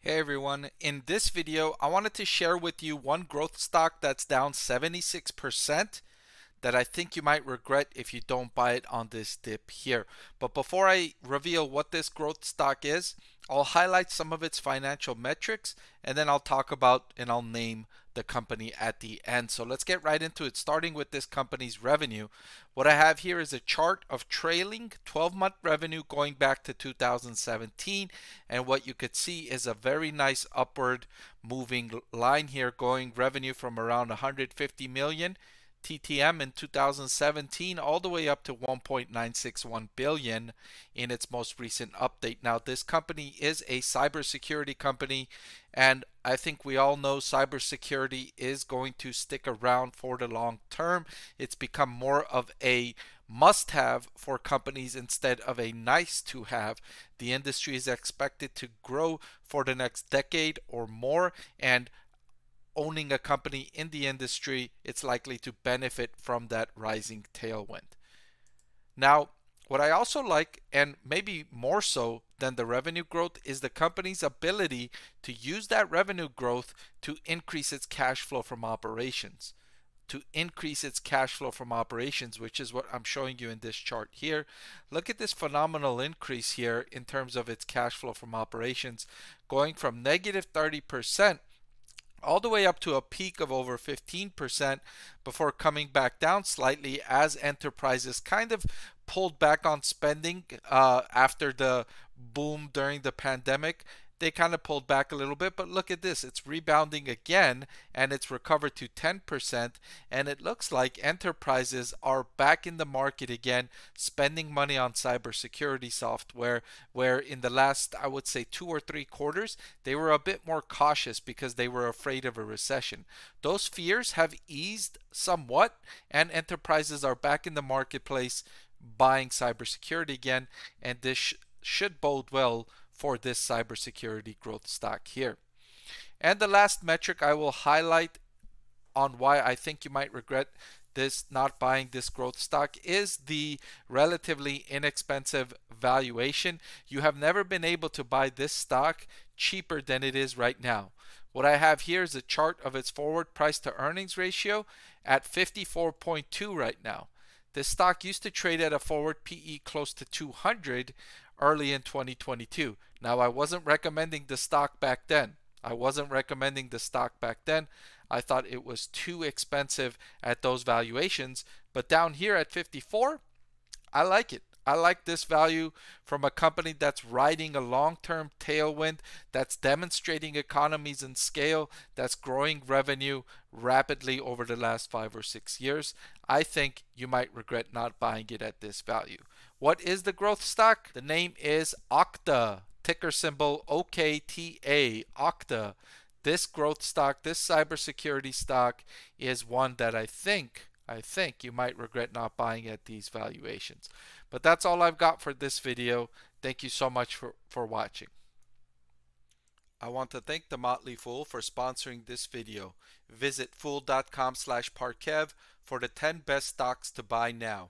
Hey everyone, in this video I wanted to share with you one growth stock that's down 76% that I think you might regret if you don't buy it on this dip here. But before I reveal what this growth stock is, I'll highlight some of its financial metrics and then I'll talk about and I'll name the company at the end. So let's get right into it, starting with this company's revenue. What I have here is a chart of trailing 12-month revenue going back to 2017, and what you could see is a very nice upward moving line here, going revenue from around 150 million TTM in 2017 all the way up to 1.961 billion in its most recent update. Now, this company is a cybersecurity company, and I think we all know cybersecurity is going to stick around for the long term. It's become more of a must-have for companies instead of a nice-to-have. The industry is expected to grow for the next decade or more, and owning a company in the industry, it's likely to benefit from that rising tailwind. Now, what I also like, and maybe more so than the revenue growth, is the company's ability to use that revenue growth to increase its cash flow from operations. Which is what I'm showing you in this chart here. Look at this phenomenal increase here in terms of its cash flow from operations, going from negative 30% all the way up to a peak of over 15% before coming back down slightly as enterprises kind of pulled back on spending after the boom during the pandemic. They kind of pulled back a little bit, but look at this, it's rebounding again and it's recovered to 10%, and it looks like enterprises are back in the market again, spending money on cybersecurity software, where in the last, I would say, 2 or 3 quarters they were a bit more cautious because they were afraid of a recession. Those fears have eased somewhat and enterprises are back in the marketplace buying cybersecurity again, and this should bode well for this cybersecurity growth stock here. And the last metric I will highlight on why I think you might regret not buying this growth stock is the relatively inexpensive valuation. You have never been able to buy this stock cheaper than it is right now. What I have here is a chart of its forward price to earnings ratio at 54.2 right now. This stock used to trade at a forward PE close to 200 early in 2022. Now, I wasn't recommending the stock back then. I thought it was too expensive at those valuations. But down here at 54, I like it. I like this value from a company that's riding a long-term tailwind, that's demonstrating economies in scale, that's growing revenue rapidly over the last 5 or 6 years. I think you might regret not buying it at this value. What is the growth stock? The name is Okta, ticker symbol OKTA, Okta. This growth stock, this cybersecurity stock, is one that I think you might regret not buying at these valuations. But that's all I've got for this video. Thank you so much for watching. I want to thank the Motley Fool for sponsoring this video. Visit fool.com/Parkev for the 10 best stocks to buy now.